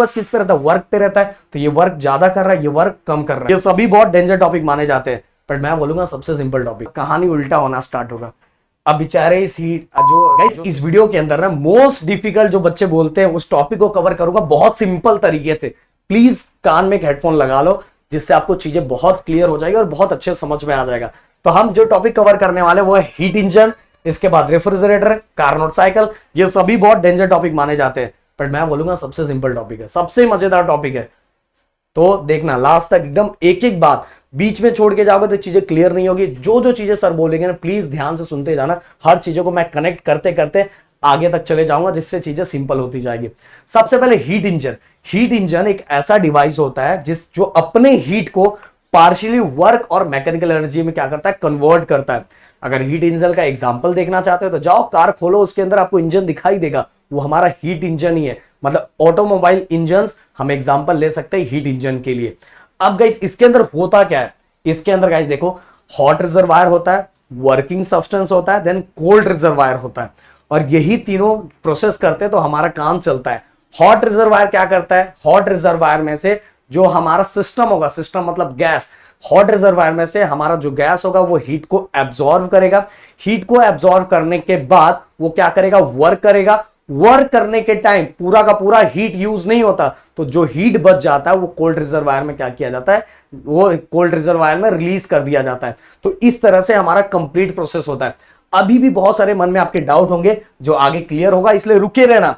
Focus किस पे रहता है, वर्क पे रहता है। तो ये वर्क ज्यादा कर रहा है, ये वर्क कम कर रहा है। ये सभी बहुत डेंजर टॉपिक माने जाते हैं, बट मैं बोलूंगा सबसे सिंपल टॉपिक। कहानी उल्टा होना स्टार्ट होगा। अब बेचारे इस इस वीडियो के अंदर ना मोस्ट डिफिकल्ट जो बच्चे बोलते हैं उस टॉपिक को कवर करूंगा बहुत सिंपल तरीके से। प्लीज कान में एक हेडफोन लगा लो, जिससे आपको चीजें बहुत क्लियर हो जाएगी और बहुत अच्छे समझ में आ जाएगा। तो हम जो टॉपिक कवर करने वाले वो है हीट इंजन, इसके बाद रेफ्रिजरेटर, कार्नोट साइकिल। ये सभी बहुत डेंजर टॉपिक माने जाते हैं, बट मैं बोलूंगा सबसे सिंपल टॉपिक है, सबसे मजेदार टॉपिक है। तो देखना लास्ट तक, एकदम एक एक बात, बीच में छोड़ के जाओगे तो चीजें क्लियर नहीं होगी। जो जो चीजें सर बोलेंगे ना प्लीज ध्यान से सुनते जाना। हर चीजों को मैं कनेक्ट करते करते आगे तक चले जाऊंगा, जिससे चीजें सिंपल होती जाएगी। सबसे पहले हीट इंजन। हीट इंजन एक ऐसा डिवाइस होता है जो अपने हीट को पार्शियली वर्क और मैकेनिकल एनर्जी में क्या करता है, कन्वर्ट करता है। अगर हीट इंजन का एग्जांपल देखना चाहते हो तो जाओ कार खोलो, उसके अंदर आपको इंजन दिखाई देगा, वो हमारा हीट इंजन ही है। मतलब ऑटोमोबाइल इंजन हम एग्जांपल ले सकते हैं हीट इंजन के लिए। अब गाइस इसके अंदर होता क्या है, इसके अंदर गाइस देखो, हॉट रिजर्वायर होता है, वर्किंग सब्सटेंस होता है, देन कोल्ड रिजर्वायर होता है, और यही तीनों प्रोसेस करते हैं तो हमारा काम चलता है। हॉट रिजर्वायर क्या करता है, हॉट रिजर्वायर में से जो हमारा सिस्टम होगा, सिस्टम मतलब गैस, हॉट रिजर्वायर में से हमारा जो गैस होगा वो हीट को एब्जॉर्व करेगा। हीट को एब्जॉर्व करने के बाद वो क्या करेगा, वर्क करेगा। वर्क करने के टाइम पूरा का पूरा हीट यूज नहीं होता, तो जो हीट बच जाता है वो कोल्ड रिजर्वायर में क्या किया जाता है, वो कोल्ड रिजर्वायर में रिलीज कर दिया जाता है। तो इस तरह से हमारा कंप्लीट प्रोसेस होता है। अभी भी बहुत सारे मन में आपके डाउट होंगे जो आगे क्लियर होगा, इसलिए रुके रहना।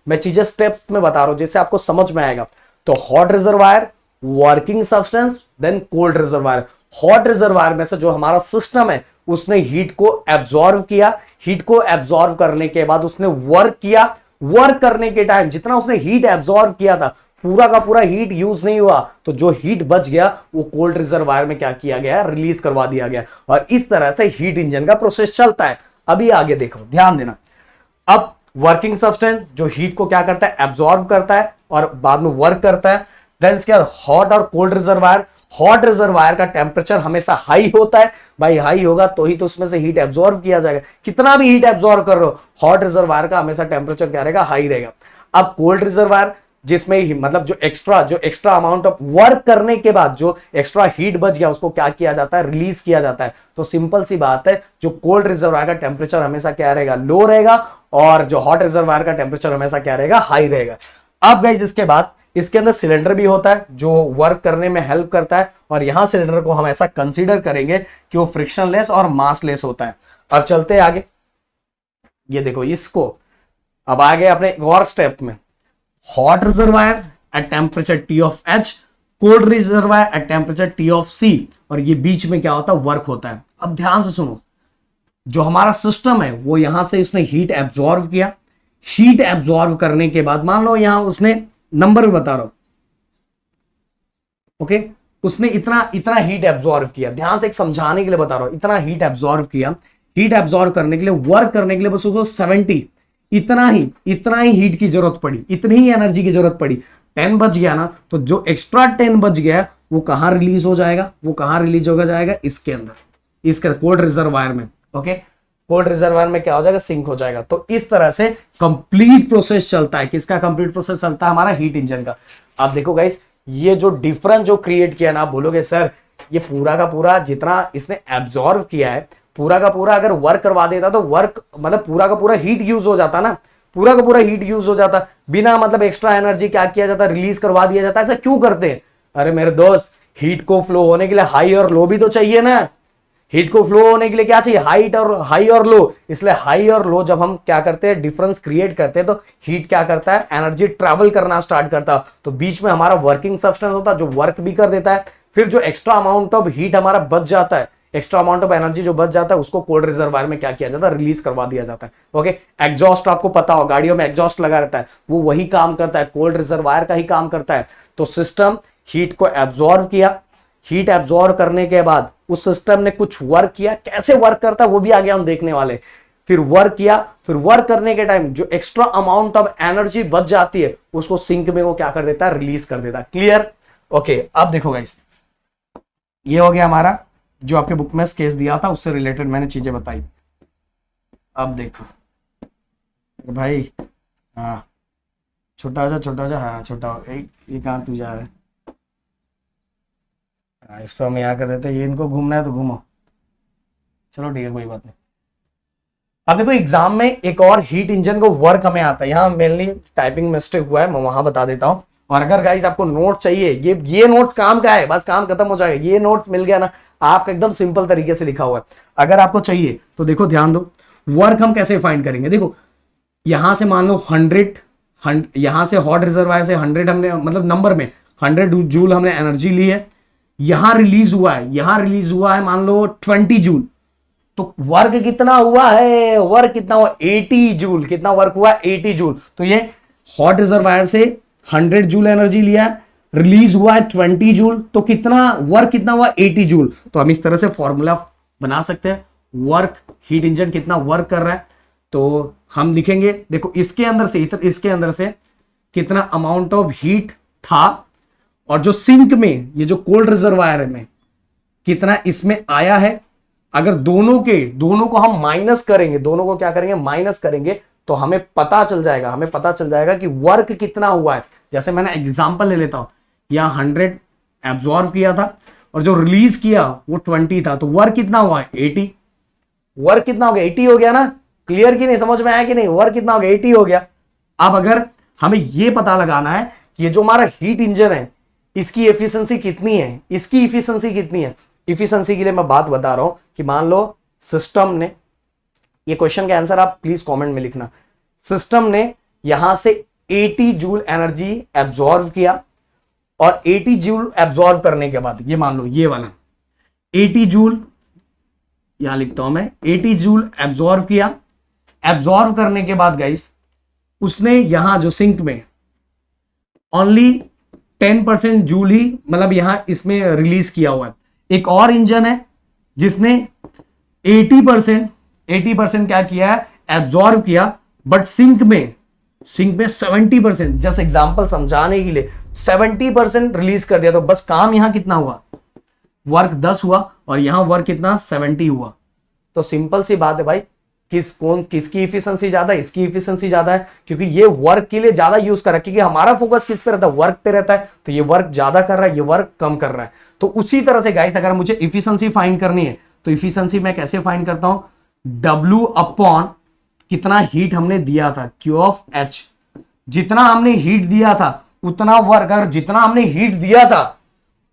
मैं चीजें स्टेप में बता रहा हूं जिससे आपको समझ में आएगा। तो hot reservoir, working substance, then cold reservoir. Hot reservoir में से जो हमारा सिस्टम है उसने हीट को एब्जॉर्व किया। हीट को एब्जॉर्व करने के बाद उसने वर्क किया। वर्क करने के टाइम जितना उसने हीट एब्जॉर्व किया था पूरा का पूरा हीट यूज नहीं हुआ, तो जो हीट बच गया वो कोल्ड रिजर्वायर में क्या किया गया, रिलीज करवा दिया गया। और इस तरह से हीट इंजन का प्रोसेस चलता है। अभी आगे देखो, ध्यान देना। अब वर्किंग सब्सटेंस जो हीट को क्या करता है, एब्जॉर्व करता है और बाद में वर्क करता है। देन इसके बाद हॉट और कोल्ड रिजर्वायर। हॉट रिजर्वायर का टेम्परेचर हमेशा हाई होता है, भाई हाई होगा तो ही तो उसमें से हीट एब्जॉर्व किया जाएगा। कितना भी हीट एब्जॉर्व कर रहे हो, हॉट रिजर्वायर का हमेशा टेम्परेचर क्या रहेगा, हाई रहेगा। अब कोल्ड रिजर्वायर जिसमें मतलब जो एक्स्ट्रा अमाउंट ऑफ वर्क करने के बाद जो एक्स्ट्रा हीट बच गया उसको क्या किया जाता है, रिलीज किया जाता है। तो सिंपल सी बात है, जो कोल्ड रिजर्वायर का टेम्परेचर हमेशा क्या रहेगा, लो रहेगा, और जो हॉट रिजर्वायर का टेम्परेचर हमेशा क्या रहेगा, हाई रहेगा। अब गाइस इसके बाद इसके अंदर सिलेंडर भी होता है जो वर्क करने में हेल्प करता है, और यहां सिलेंडर को हम ऐसा कंसीडर करेंगे कि वो फ्रिक्शनलेस और मासलेस होता है। अब चलते हैं आगे। ये देखो इसको, अब आ गए अपने एक और स्टेप में। Hot reservoir at temperature T of H, cold reservoir at temperature T of C, और ये बीच में क्या होता है, वर्क होता है। अब ध्यान से सुनो, जो हमारा सिस्टम है वो यहां से उसने हीट एब्जॉर्व किया। हीट एब्जॉर्व करने के बाद मान लो यहां उसने नंबर भी बता रहा हूं, ओके, उसने इतना हीट एब्जॉर्व किया। ध्यान से एक समझाने के लिए बता रहा हूं, इतना हीट एब्जॉर्व किया। हीट एब्जॉर्व करने के लिए, वर्क करने के लिए बस उसको 70 इतना ही हीट की जरूरत पड़ी, इतनी ही एनर्जी की जरूरत पड़ी। 10 बच गया ना, तो जो एक्स्ट्रा 10 बच गया वो कहां रिलीज हो जाएगा, वो कहां रिलीज होगा जाएगा, इसके अंदर, इसके कोल्ड रिजर्वायर में। ओके, कोल्ड रिजर्वायर में क्या हो जाएगा, सिंक हो जाएगा। तो इस तरह से कंप्लीट प्रोसेस चलता है। किसका कंप्लीट प्रोसेस चलता है, हमारा हीट इंजन का। अब देखो गाइस, ये जो डिफरेंस जो क्रिएट किया ना, आप बोलोगे सर ये पूरा का पूरा जितना इसने एब्जॉर्व किया है पूरा का पूरा अगर वर्क करवा देता तो वर्क मतलब पूरा का पूरा हीट यूज हो जाता ना, पूरा का पूरा हीट यूज हो जाता, बिना मतलब एक्स्ट्रा एनर्जी क्या किया जाता, रिलीज करवा दिया जाता। ऐसा क्यों करते हैं? अरे मेरे दोस्त, हीट को फ्लो होने के लिए हाई और लो भी तो चाहिए ना। हीट को फ्लो होने के लिए क्या चाहिए, हाई और लो। इसलिए हाई और लो जब हम क्या करते हैं, डिफरेंस क्रिएट करते हैं, तो हीट क्या करता है, एनर्जी ट्रैवल करना स्टार्ट करता है। तो बीच में हमारा वर्किंग सब्सटेंस होता है जो वर्क भी कर देता है। फिर जो एक्स्ट्रा अमाउंट ऑफ हीट हमारा बच जाता है, एक्स्ट्रा अमाउंट ऑफ एनर्जी जो बच जाता है, उसको कोल्ड रिजर्वायर में क्या किया जाता है, रिलीज करवा दिया जाता है। ओके, एग्जॉस्ट आपको पता हो, गाड़ियों में एग्जॉस्ट लगा रहता है, वो वही काम करता है, कोल्ड रिजर्वायर का ही काम करता है। तो सिस्टम हीट को एब्जॉर्व किया, हीट एब्जॉर्व करने के बाद उस सिस्टम ने कुछ वर्क किया। कैसे वर्क करता है वो भी आगे हम देखने वाले। फिर वर्क किया, फिर वर्क करने के टाइम जो एक्स्ट्रा अमाउंट ऑफ एनर्जी बच जाती है उसको सिंक में वो क्या कर देता है, रिलीज कर देता है। क्लियर? ओके, अब देखो गाइस, ये हो गया हमारा जो आपके बुक में केस दिया था, उससे रिलेटेड मैंने चीजें बताई। अब देखो भाई, हाँ छोटा जा छोटा जा, हाँ छोटा हो। ये कहाँ तू जा रहा है? हाँ, इसको हम यहाँ कर देते हैं, ये इनको घूमना है तो घूमो। चलो ठीक है, कोई बात नहीं। अब देखो एग्जाम में एक और हीट इंजन को वर्क हमें आता है, यहाँ मेनली टाइपिंग मिस्टेक हुआ है, मैं वहां बता देता हूँ। और अगर गाइस आपको नोट चाहिए, ये नोट्स काम का है, बस काम खत्म हो जाएगा, ये नोट्स मिल गया ना आपका, एकदम सिंपल तरीके से लिखा हुआ है। अगर आपको चाहिए तो देखो ध्यान दो, वर्क हम कैसे फाइंड करेंगे। देखो यहां से मान लो 100, यहां से हॉट रिजर्वायर से 100 हमने, मतलब नंबर में 100 जूल हमने एनर्जी ली है, यहां रिलीज हुआ है मान लो 20 जूल। तो वर्क कितना हुआ है? वर्क कितना हुआ? 80 जूल। कितना वर्क हुआ? 80 जूल। तो ये हॉट रिजर्वायर से 100 जूल एनर्जी लिया, रिलीज हुआ है 20 जूल, तो कितना वर्क कितना हुआ? 80 जूल। तो हम इस तरह से फॉर्मूला बना सकते हैं, वर्क हीट इंजन कितना वर्क कर रहा है। तो हम लिखेंगे, देखो इसके अंदर से कितना अमाउंट ऑफ हीट था, और जो सिंक में ये जो कोल्ड रिजर्वायर में कितना इसमें आया है। अगर दोनों को हम माइनस करेंगे, दोनों को क्या करेंगे? माइनस करेंगे, तो हमें पता चल जाएगा कि वर्क कितना हुआ है। जैसे मैंने एग्जांपल ले लेता हूं, यहां 100 एब्जॉर्व किया था और जो रिलीज किया वो 20 था, तो वर्क कितना हुआ है? 80। वर्क कितना हो गया? 80 हो गया ना। क्लियर कि नहीं? समझ में आया कि नहीं? वर्क कितना हो गया? 80 हो गया। अब अगर हमें यह पता लगाना है कि ये जो हमारा हीट इंजन है इसकी एफिशिएंसी कितनी है, इसकी एफिशिएंसी कितनी है। एफिशिएंसी के लिए मैं बात बता रहा हूं कि मान लो सिस्टम ने, ये क्वेश्चन का आंसर आप प्लीज कमेंट में लिखना, सिस्टम ने यहां से 80 जूल एनर्जी एब्जॉर्व किया, और 80 जूल एब्जॉर्व करने के बाद, ये मान लो ये वाला 80 जूल, यहां लिखता हूं मैं, 80 जूल एब्जॉर्व किया। एब्जॉर्व करने के बाद गाइस उसने यहां जो सिंक में ओनली 10% जूल ही, मतलब यहां इसमें रिलीज किया हुआ है। एक और इंजन है जिसने 80% क्या किया है? एब्जॉर्व किया, बट सिंक में 70%, जस्ट एग्जांपल समझाने के लिए 70% रिलीज कर दिया। तो बस काम यहां कितना हुआ? वर्क 10 हुआ, और यहां वर्क कितना? 70 हुआ। तो सिंपल सी बात है भाई, किसकी एफिशिएंसी ज्यादा है? इसकी एफिशिएंसी ज्यादा है, क्योंकि ये वर्क के लिए ज्यादा यूज कर रहा है, क्योंकि हमारा फोकस किस पे रहता है? वर्क पे रहता है। तो ये वर्क ज्यादा कर रहा है, ये वर्क कम कर रहा है। तो उसी तरह से गाइस अगर मुझे एफिशिएंसी फाइंड करनी है, तो एफिशिएंसी मैं कैसे फाइंड करता हूं? W अपॉन कितना हीट हमने दिया था, Q ऑफ H। जितना हमने हीट दिया था उतना वर्क, अगर जितना हमने हीट दिया था,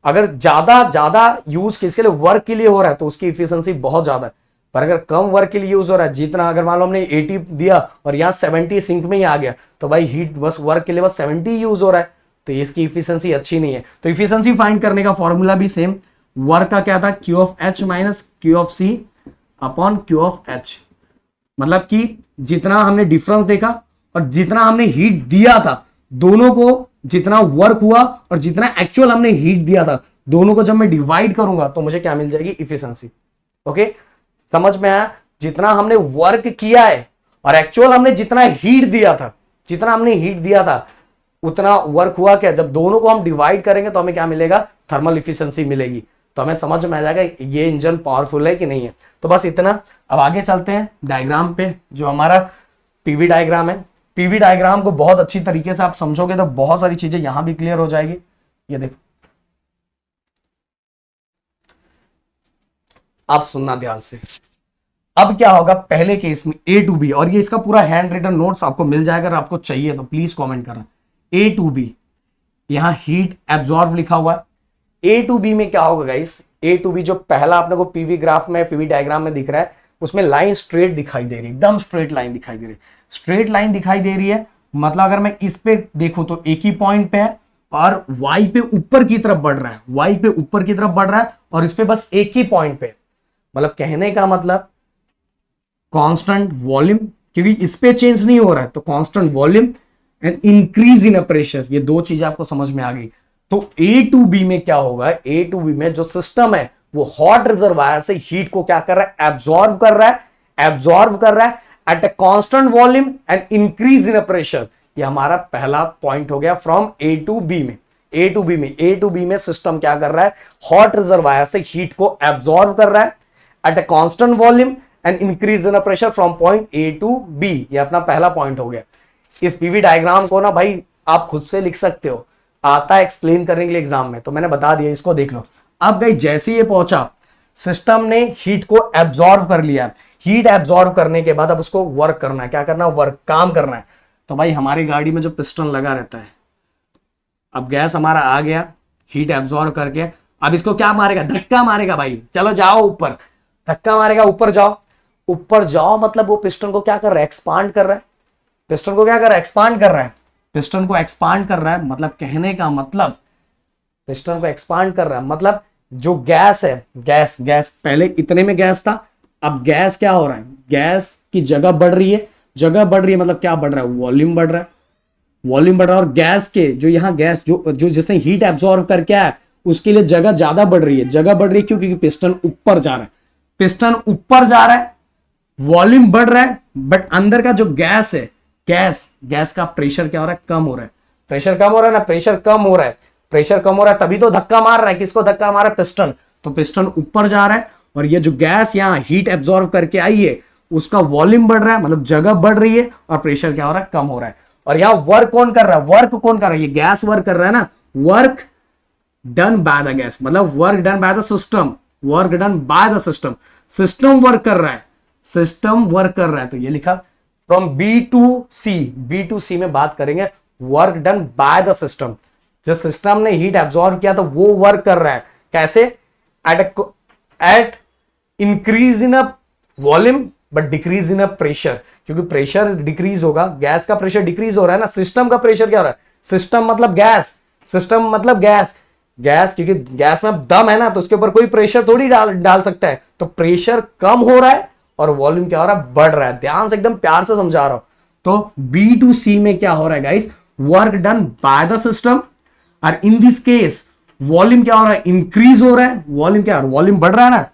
अगर ज्यादा यूज किसके लिए? वर्क के लिए हो रहा है, तो उसकी एफिशिएंसी बहुत ज्यादा है। पर अगर कम वर्क के लिए यूज हो रहा है, जितना, अगर मान लो हमने 80 दिया और यहाँ 70 सिंक में ही आ गया, तो भाई हीट बस वर्क के लिए बस 70 यूज हो रहा है, तो इसकी इफिशिएंसी अच्छी नहीं है। तो इफिशिएंसी फाइंड करने का फॉर्मूला भी सेम, वर्क का क्या था? Q of H minus Q of C upon Q of H। मतलब कि जितना हमने डिफरेंस देखा और जितना हमने हीट दिया था, दोनों को जितना वर्क हुआ और जितना एक्चुअल हमने हीट दिया था, दोनों को जब मैं डिवाइड करूंगा तो मुझे क्या मिल जाएगी? इफिशिएंसी। ओके, समझ में आया? जितना हमने वर्क किया है और एक्चुअल हमने जितना हीट दिया था उतना वर्क हुआ क्या? जब दोनों को हम डिवाइड करेंगे तो हमें क्या मिलेगा? थर्मल इफिशिएंसी मिलेगी। तो हमें समझ में आ जाएगा ये इंजन पावरफुल है कि नहीं है। तो बस इतना। अब आगे चलते हैं डायग्राम पे, जो हमारा पीवी डायग्राम है। पीवी डायग्राम को बहुत अच्छी तरीके से आप समझोगे तो बहुत सारी चीजें यहां भी क्लियर हो जाएगी। ये देखो, आप सुनना ध्यान से। अब क्या होगा पहले केस में A to B, और ये इसका पूरा हैंड रिटन नोट्स आपको मिल जाएगा, अगर आपको चाहिए तो प्लीज कमेंट करना। A to B, यहां हीट एब्जॉर्ब लिखा हुआ है। A to B में क्या होगा गाइस? A to B जो पहला आपने को पीवी ग्राफ में, पीवी डायग्राम में दिख रहा है, उसमें लाइन स्ट्रेट दिखाई दे रही है, एकदम स्ट्रेट लाइन दिखाई दे रही है। स्ट्रेट लाइन दिखाई दे रही है, मतलब अगर मैं इस पे देखूं तो एक ही पॉइंट पे है, और Y पे ऊपर की तरफ बढ़ रहा है, Y पे ऊपर की तरफ बढ़ रहा है, और इस पे बस एक ही पॉइंट पे। मतलब कहने का मतलब कांस्टेंट वॉल्यूम, क्योंकि इस पे चेंज नहीं हो रहा है, तो constant volume and increase in pressure, ये दो चीजें आपको समझ में आ गई। तो A to B में क्या होगा? A to B में जो सिस्टम है वो हॉट रिजर्वायर से हीट को क्या कर रहा है? एब्जॉर्ब कर रहा है at a constant volume and increase in pressure. ये हमारा पहला पॉइंट हो गया फ्रॉम A to B में। A to B में सिस्टम क्या कर रहा है? हॉट रिजर्वायर से हीट को एब्जॉर्ब कर रहा है at a constant volume and increase in pressure from point A to B। ये अपना पहला पॉइंट हो गया। इस पीवी डायग्राम को ना भाई आप खुद से लिख सकते हो, आता है एक्सप्लेन करने के लिए एग्जाम में, तो मैंने बता दिया, इसको देख लो। अब गई जैसे ये पहुंचा, सिस्टम ने हीट को एब्जॉर्ब कर लिया, हीट एब्जॉर्ब करने के बाद अब उसको वर्क करना है, क्या करना है, वर्क, काम करना है। तो भाई हमारी गाड़ी में जो पिस्टन लगा रहता है, अब गैस हमारा आ गया हीट एब्जॉर्ब करके, अब इसको क्या मारेगा, धक्का मारेगा भाई, चलो जाओ ऊपर, धक्का मारेगा, ऊपर जाओ, ऊपर जाओ मतलब वो पिस्टन को क्या कर रहा है, एक्सपांड कर रहा है, पिस्टन को क्या कर रहा है, एक्सपांड कर रहा है, पिस्टन को एक्सपांड कर रहा है, मतलब कहने का मतलब पिस्टन को एक्सपांड कर रहा है, मतलब जो गैस है, गैस पहले इतने में गैस था, अब गैस क्या हो रहा है, गैस की जगह बढ़ रही है, जगह बढ़ रही है मतलब क्या बढ़ रहा है, वॉल्यूम बढ़ रहा है, वॉल्यूम बढ़ रहा है। और गैस के जो यहाँ गैस जो जिसने हीट एब्जॉर्ब करके आया उसके लिए जगह ज्यादा बढ़ रही है, जगह बढ़ रही है क्योंकि पिस्टन ऊपर जा रहा है, पिस्टन ऊपर जा रहा है, वॉल्यूम बढ़ रहा है, बट अंदर का जो गैस है, गैस का प्रेशर क्या हो रहा है, कम हो रहा है, प्रेशर कम हो रहा है ना, प्रेशर कम हो रहा है, प्रेशर कम हो रहा है, तभी तो धक्का मार रहा है, किसको धक्का मार रहा है, पिस्टन, तो पिस्टन ऊपर जा रहा है, और ये जो गैस यहाँ हीट एब्जॉर्ब करके आई है उसका वॉल्यूम बढ़ रहा है, मतलब जगह बढ़ रही है, और प्रेशर क्या हो रहा है, कम हो रहा है। और यहाँ वर्क कौन कर रहा है, वर्क कौन कर रहा है, ये गैस वर्क कर रहा है ना, work done by the gas, मतलब work done by the system, work done by the system, system work कर रहा है, सिस्टम वर्क कर रहा है। तो ये लिखा फ्रॉम बी टू सी में बात करेंगे, work done by the system, जिस सिस्टम ने हीट एब्जॉर्ब किया तो वो वर्क कर रहा है, कैसे, at increase in a volume but decrease in a pressure, क्योंकि प्रेशर डिक्रीज होगा, गैस का प्रेशर डिक्रीज हो रहा है ना, सिस्टम का प्रेशर क्या हो रहा है, सिस्टम मतलब गैस, सिस्टम मतलब गैस, क्योंकि गैस में दम है ना, तो उसके ऊपर कोई प्रेशर थोड़ी डाल सकता है, तो प्रेशर कम हो रहा है और वॉल्यूम क्या हो रहा है, बढ़ रहा है। ध्यान से एकदम प्यार से समझा रहा हूं। तो बी टू सी में क्या हो रहा है guys, work done by the system, और इन दिस केस वॉल्यूम क्या हो रहा है, इंक्रीज हो रहा है, वॉल्यूम क्या हो रहा है, वॉल्यूम बढ़ रहा है ना,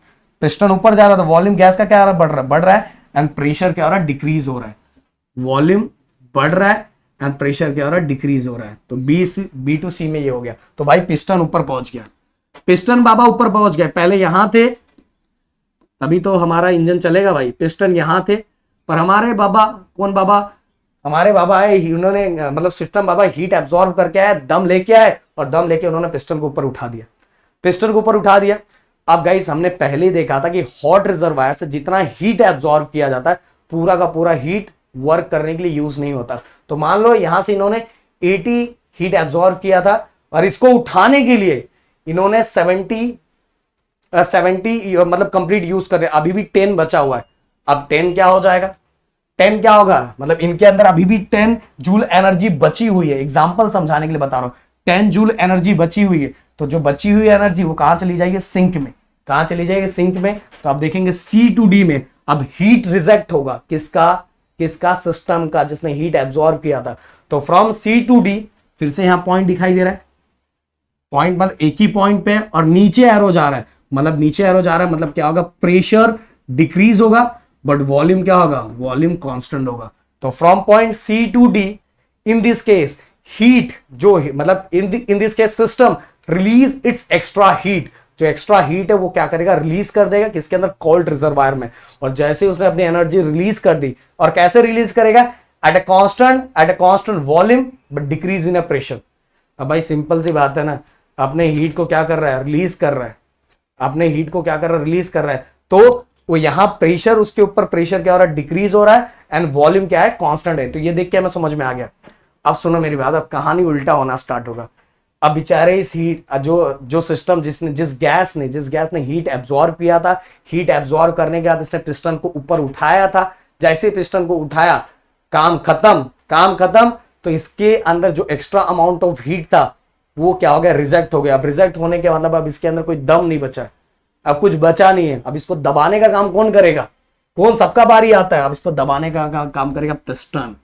पिस्टन ऊपर जा रहा है तो वॉल्यूम गैस का क्या हो रहा है, बढ़ रहा है, एंड प्रेशर क्या हो रहा है, डिक्रीज हो रहा है, वॉल्यूम बढ़ रहा है एंड प्रेशर क्या हो रहा है, डिक्रीज हो रहा है। तो बी टू सी में ये हो गया। तो भाई पिस्टन ऊपर पहुंच गया, पिस्टन बाबा ऊपर पहुंच गया, पहले यहां थे तभी तो हमारा इंजन चलेगा भाई, पिस्टन यहां थे, पर हमारे बाबा, कौन बाबा, हमारे बाबा आए, उन्होंने मतलब सिस्टम बाबा हीट एब्जॉर्ब करके आए, दम लेके आए, और दम लेके उन्होंने पिस्टन को ऊपर उठा दिया, पिस्टन को ऊपर उठा दिया। अब गाइस हमने पहले ही देखा था कि हॉट रिजर्वायर से जितना हीट एब्जॉर्ब किया जाता है पूरा का पूरा हीट वर्क करने के लिए यूज नहीं होता। तो मान लो यहां से इन्होंने 80 हीट एब्जॉर्ब किया था, और इसको उठाने के लिए इन्होंने 70 मतलब कंप्लीट यूज कर रहे, अभी भी 10 बचा हुआ है। अब 10 क्या हो जाएगा, 10 क्या होगा, मतलब इनके अंदर अभी भी 10 जूल एनर्जी बची हुई है, एग्जांपल समझाने के लिए बता रहा हूं, 10 जूल एनर्जी बची हुई है। तो जो बची हुई एनर्जी वो कहां चली जाएगी, सिंक में, कहां चली जाएगी, सिंक में। तो आप देखेंगे C2D में अब हीट रिजेक्ट होगा, किसका सिस्टम का, जिसने हीट एब्जॉर्ब किया था। तो फ्रॉम C2D, फिर से यहां पॉइंट दिखाई दे रहा है, पॉइंट मतलब एक ही पॉइंट पे, और नीचे एरो जा रहा है, मतलब नीचे एरो जा रहा है मतलब क्या होगा, प्रेशर डिक्रीज होगा बट वॉल्यूम क्या होगा, वॉल्यूम कांस्टेंट होगा। तो from point C2D in this case heat जो मतलब in this case system release it's extra heat, जो एक्स्ट्रा हीट है वो क्या करेगा, रिलीज कर देगा किसके अंदर, कोल्ड रिजर्वायर में। और जैसे ही उसने अपनी एनर्जी रिलीज कर दी, और कैसे रिलीज करेगा, at a constant volume but decrease in a pressure. अब भाई सिंपल सी बात है ना, अपने हीट को क्या कर रहा है, रिलीज कर रहा है, अपने हीट को क्या कर रहा है, रिलीज कर रहा है। तो वो यहां प्रेशर, उसके ऊपर प्रेशर क्या हो रहा है, डिक्रीज हो रहा है, एंड वॉल्यूम क्या है, कांस्टेंट है। तो ये देख के हमें समझ में आ गया। अब सुनो मेरी बात, अब कहानी उल्टा होना स्टार्ट होगा। अब बेचारे इस हीट जो सिस्टम जिस गैस ने हीट एब्जॉर्ब किया था, हीट एब्जॉर्ब करने के बाद इसने पिस्टन को ऊपर उठाया था, जैसे पिस्टन को उठाया काम खत्म। तो इसके अंदर जो एक्स्ट्रा अमाउंट ऑफ हीट था वो क्या हो गया, रिजेक्ट हो गया। अब रिजेक्ट होने के मतलब अब इसके अंदर कोई दम नहीं बचा, अब कुछ बचा नहीं है। अब इसको दबाने का काम कौन करेगा, कौन, सबका बारी आता है। अब इसको दबाने का काम करेगा पिस्टन।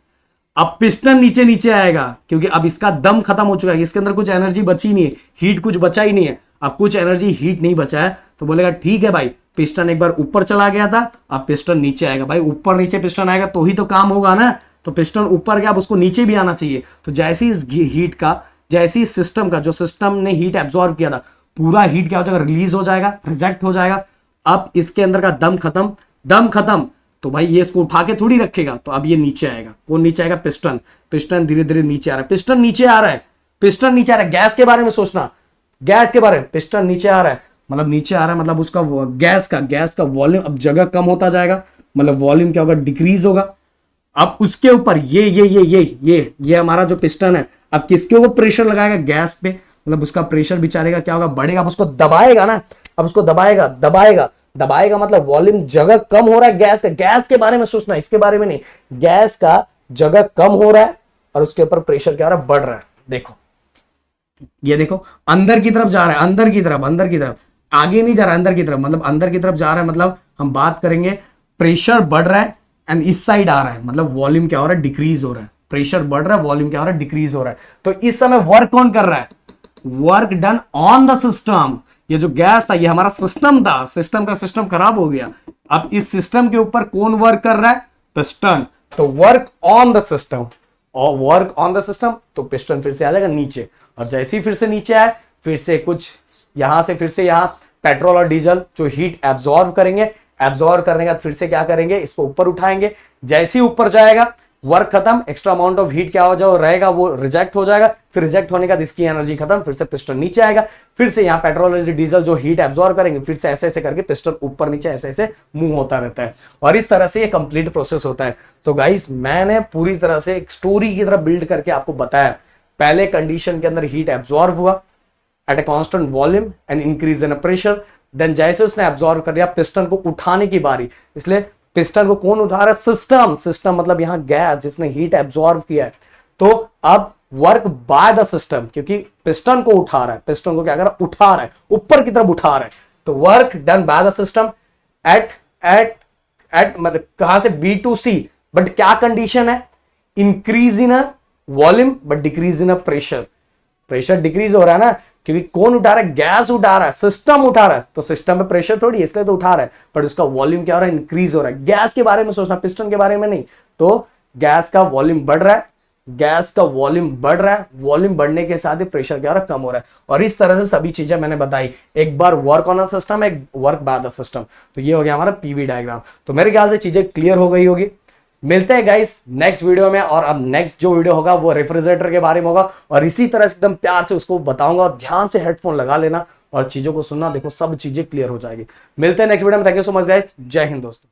अब पिस्टन नीचे आएगा क्योंकि अब इसका दम खत्म हो चुका है, इसके अंदर कुछ एनर्जी बची नहीं है, हीट कुछ बचा ही नहीं है। अब कुछ एनर्जी हीट नहीं बचा है तो बोलेगा ठीक है भाई, पिस्टन एक बार ऊपर चला गया था, अब पिस्टन नीचे आएगा। भाई ऊपर नीचे पिस्टन आएगा तो ही तो काम होगा ना। तो पिस्टन ऊपर गया, अब उसको नीचे भी आना चाहिए। तो जैसे इस हीट का, जैसे इस सिस्टम का, जो सिस्टम ने हीट एब्जॉर्ब किया था, पूरा हीट क्या हो जाएगा, रिलीज हो जाएगा, रिजेक्ट हो जाएगा। अब इसके अंदर का दम खत्म, तो भाई ये इसको उठा के थोड़ी रखेगा, तो अब ये नीचे आएगा। कौन नीचे आएगा? पिस्टन। पिस्टन धीरे धीरे नीचे आ रहा है, पिस्टन नीचे आ रहा है, पिस्टन नीचे आ रहा है। गैस के बारे में सोचना, गैस के बारे में, पिस्टन नीचे आ रहा है, मतलब नीचे आ रहा है, मतलब उसका गैस का वॉल्यूम अब जगह कम होता जाएगा, मतलब वॉल्यूम क्या होगा? डिक्रीज होगा। अब उसके ऊपर ये हमारा जो पिस्टन है, अब किसके ऊपर प्रेशर लगाएगा? गैस पे, मतलब उसका प्रेशर बेचारे का क्या होगा? बढ़ेगा। अब उसको दबाएगा ना, अब उसको दबाएगा मतलब वॉल्यूम जगह कम हो रहा है गैस का। गैस के बारे में सोचना, इसके बारे में नहीं। गैस का जगह कम हो रहा है और उसके ऊपर प्रेशर क्या हो रहा है? बढ़ रहा है। देखो ये देखो, अंदर की तरफ जा रहा है, अंदर की तरफ, आगे नहीं जा रहा है, अंदर की तरफ, मतलब अंदर की तरफ जा रहा है। मतलब हम बात करेंगे प्रेशर बढ़ रहा है एंड इस साइड आ रहा है, मतलब वॉल्यूम क्या हो रहा है? डिक्रीज हो रहा है। प्रेशर बढ़ रहा है, वॉल्यूम क्या हो रहा है? डिक्रीज हो रहा है। तो इस समय वर्क कौन कर रहा है? Work done on the system. ये जो गैस था, ये हमारा सिस्टम था, सिस्टम खराब हो गया। अब इस सिस्टम के ऊपर कौन वर्क कर रहा है? पिस्टन। तो वर्क ऑन द सिस्टम, और वर्क ऑन द सिस्टम, तो पिस्टन फिर से आ जाएगा नीचे। और जैसे ही फिर से नीचे आए, फिर से कुछ यहां से फिर से यहां पेट्रोल और डीजल जो हीट एब्जॉर्व करेंगे, एब्जॉर्व करने के बाद फिर से क्या करेंगे? इसको ऊपर उठाएंगे। जैसे ही ऊपर जाएगा, वर्क खत्म, एक्स्ट्रा अमाउंट ऑफ हीट क्या हो जाओ रहेगा, वो रिजेक्ट हो जाएगा। फिर रिजेक्ट होने के बाद इसकी एनर्जी खत्म, फिर से पिस्टन नीचे आएगा। फिर से यहाँ पेट्रोल और डीजल जो हीट एब्जॉर्व करेंगे, फिर से ऐसे ऐसे करके पिस्टन ऊपर नीचे ऐसे ऐसे मूव होता रहता है। और इस तरह से ये कंप्लीट प्रोसेस होता है। तो गाइस, मैंने पूरी तरह से एक स्टोरी की तरह बिल्ड करके आपको बताया। पहले कंडीशन के अंदर हीट एब्जॉर्व हुआ at a constant volume and increase in pressure. Then जैसे उसने एब्जॉर्व कर लिया, पिस्टन को उठाने की बारी। इसलिए पिस्टन को कौन उठा रहा है? सिस्टम मतलब यहां गैस जिसने हीट एब्जॉर्व किया है। तो अब वर्क बाय द सिस्टम, क्योंकि पिस्टन को उठा रहा है, पिस्टन को क्या कर रहा है? उठा रहा है, ऊपर की तरफ उठा रहा है। तो work done by the system at मतलब कहां से? B to C. बट क्या कंडीशन है? Increase in a volume but decrease in a pressure. Pressure decrease हो रहा है ना, क्योंकि कौन उठा रहा है? गैस उठा रहा है, सिस्टम उठा रहा है। तो सिस्टम में प्रेशर थोड़ी है, इसलिए तो उठा रहा है, पर उसका वॉल्यूम क्या हो रहा है? इंक्रीज हो रहा है। गैस के बारे में सोचना, पिस्टन के बारे में नहीं। तो गैस का वॉल्यूम बढ़ रहा है, वॉल्यूम बढ़ने के साथ ही प्रेशर क्या हो रहा है? कम हो रहा है। और इस तरह से सभी चीजें मैंने बताई। एक बार वर्क ऑन द सिस्टम, एक वर्क बाय द सिस्टम। तो ये हो गया हमारा पीवी डायग्राम। तो मेरे ख्याल से चीजें क्लियर हो गई होगी। मिलते हैं गाइस नेक्स्ट वीडियो में। और अब नेक्स्ट जो वीडियो होगा वो रेफ्रिजरेटर के बारे में होगा, और इसी तरह से एकदम प्यार से उसको बताऊंगा। और ध्यान से हेडफोन लगा लेना और चीजों को सुनना, देखो सब चीजें क्लियर हो जाएगी। मिलते हैं नेक्स्ट वीडियो में। Thank you so much guys, जय हिंद दोस्तों।